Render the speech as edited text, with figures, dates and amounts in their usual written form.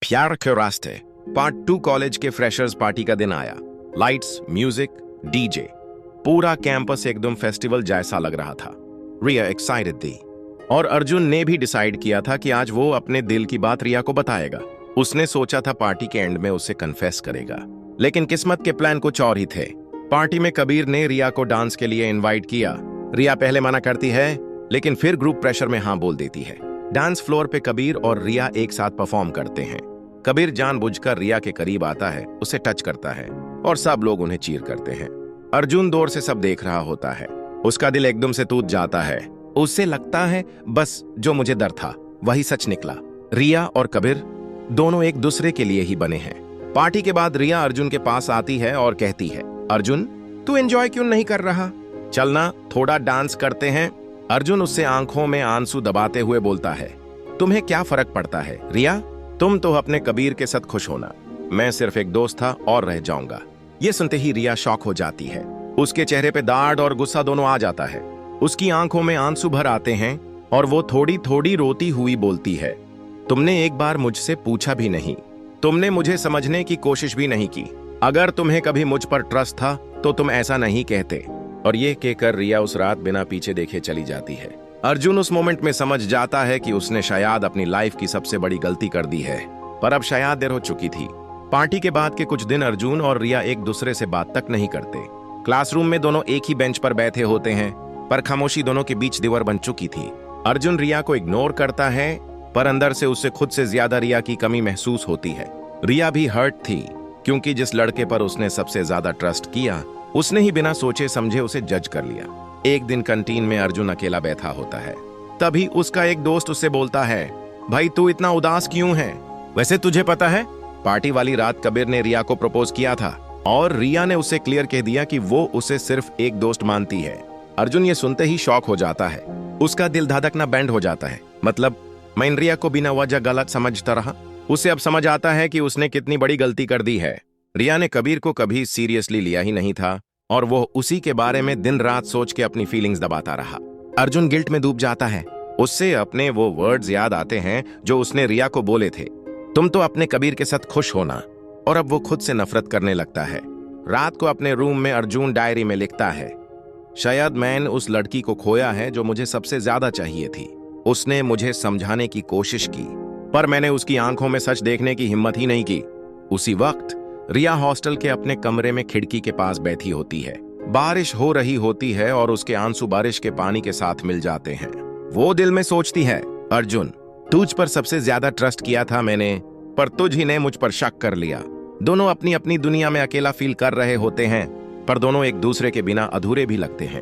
प्यार के रास्ते पार्ट 2 कॉलेज के फ्रेशर्स पार्टी का दिन आया। लाइट्स, म्यूजिक, डीजे, पूरा कैंपस एकदम फेस्टिवल जैसा लग रहा था। रिया एक्साइटेड थी और अर्जुन ने भी डिसाइड किया था कि आज वो अपने दिल की बात रिया को बताएगा। उसने सोचा था पार्टी के एंड में उसे कन्फेस करेगा, लेकिन किस्मत के प्लान कुछ और ही थे। पार्टी में कबीर ने रिया को डांस के लिए इनवाइट किया। रिया पहले मना करती है, लेकिन फिर ग्रुप प्रेशर में हाँ बोल देती है। डांस फ्लोर पे कबीर और रिया एक साथ परफॉर्म करते हैं। कबीर जानबूझकर रिया के करीब आता है, उसे टच करता है और सब लोग उन्हें चीर करते हैं। अर्जुन दूर से सब देख रहा होता है। उसका दिल एकदम से टूट जाता है। उससे लगता है बस जो मुझे डर था वही सच निकला। रिया और कबीर दोनों एक दूसरे के लिए ही बने हैं। पार्टी के बाद रिया अर्जुन के पास आती है और कहती है, अर्जुन तू एंजॉय क्यों नहीं कर रहा? चलना थोड़ा डांस करते हैं। अर्जुन उससे आंखों में आंसू दबाते हुए बोलता है, तुम्हें क्या फर्क पड़ता है रिया? तुम तो अपने कबीर के साथ खुश होना, मैं सिर्फ एक दोस्त था और रह जाऊंगा। ये सुनते ही रिया शॉक हो जाती है। उसके चेहरे पे दाढ़ और गुस्सा दोनों आ जाता है। उसकी आंखों में आंसू भर आते हैं और वो थोड़ी थोड़ी रोती हुई बोलती है, तुमने एक बार मुझसे पूछा भी नहीं, तुमने मुझे समझने की कोशिश भी नहीं की। अगर तुम्हें कभी मुझ पर ट्रस्ट था तो तुम ऐसा नहीं कहते। और ये कहकर रिया उस रात बिना पीछे देखे चली जाती है। अर्जुन उस मोमेंट में समझ जाता है कि उसने शायद अपनी लाइफ की सबसे बड़ी गलती कर दी है, पर अब शायद देर हो चुकी थी। पार्टी के बाद के कुछ दिन अर्जुन और रिया एक दूसरे से बात तक नहीं करते। क्लासरूम में दोनों एक ही बेंच पर बैठे होते हैं, पर खामोशी दोनों के बीच दीवार बन चुकी थी। अर्जुन रिया को इग्नोर करता है, पर अंदर से उसे खुद से ज्यादा रिया की कमी महसूस होती है। रिया भी हर्ट थी, क्योंकि जिस लड़के पर उसने सबसे ज्यादा ट्रस्ट किया उसने ही बिना सोचे समझे उसे जज कर लिया। एक दिन कैंटीन में अर्जुन अकेला बैठा होता है। तभी उसका एक दोस्त उससे बोलता है, भाई तू इतना उदास क्यों है? वैसे तुझे पता है पार्टी वाली रात कबीर ने रिया को प्रपोज किया था और रिया ने उसे क्लियर कह दिया कि वो उसे सिर्फ एक दोस्त मानती है। अर्जुन ये सुनते ही शॉक हो जाता है। उसका दिल धड़कना बैंड हो जाता है। मतलब मैं रिया को बिना वजह गलत समझता रहा। उसे अब समझ आता है कि उसने कितनी बड़ी गलती कर दी है। रिया ने कबीर को कभी सीरियसली लिया ही नहीं था और वो उसी के बारे में दिन रात सोच के अपनी फीलिंग्स दबाता रहा। अर्जुन गिल्ट में डूब जाता है। उससे अपने वो वर्ड्स याद आते हैं जो उसने रिया को बोले थे, तुम तो अपने कबीर के साथ खुश होना। और अब वो खुद से नफरत करने लगता है। रात को अपने रूम में अर्जुन डायरी में लिखता है, शायद मैंने उस लड़की को खोया है जो मुझे सबसे ज्यादा चाहिए थी। उसने मुझे समझाने की कोशिश की, पर मैंने उसकी आंखों में सच देखने की हिम्मत ही नहीं की। उसी वक्त रिया हॉस्टल के अपने कमरे में खिड़की के पास बैठी होती है। बारिश हो रही होती है और उसके आंसू बारिश के पानी के साथ मिल जाते हैं। वो दिल में सोचती है, अर्जुन तुझ पर सबसे ज्यादा ट्रस्ट किया था मैंने, पर तुझ ही ने मुझ पर शक कर लिया। दोनों अपनी अपनी दुनिया में अकेला फील कर रहे होते हैं, पर दोनों एक दूसरे के बिना अधूरे भी लगते हैं।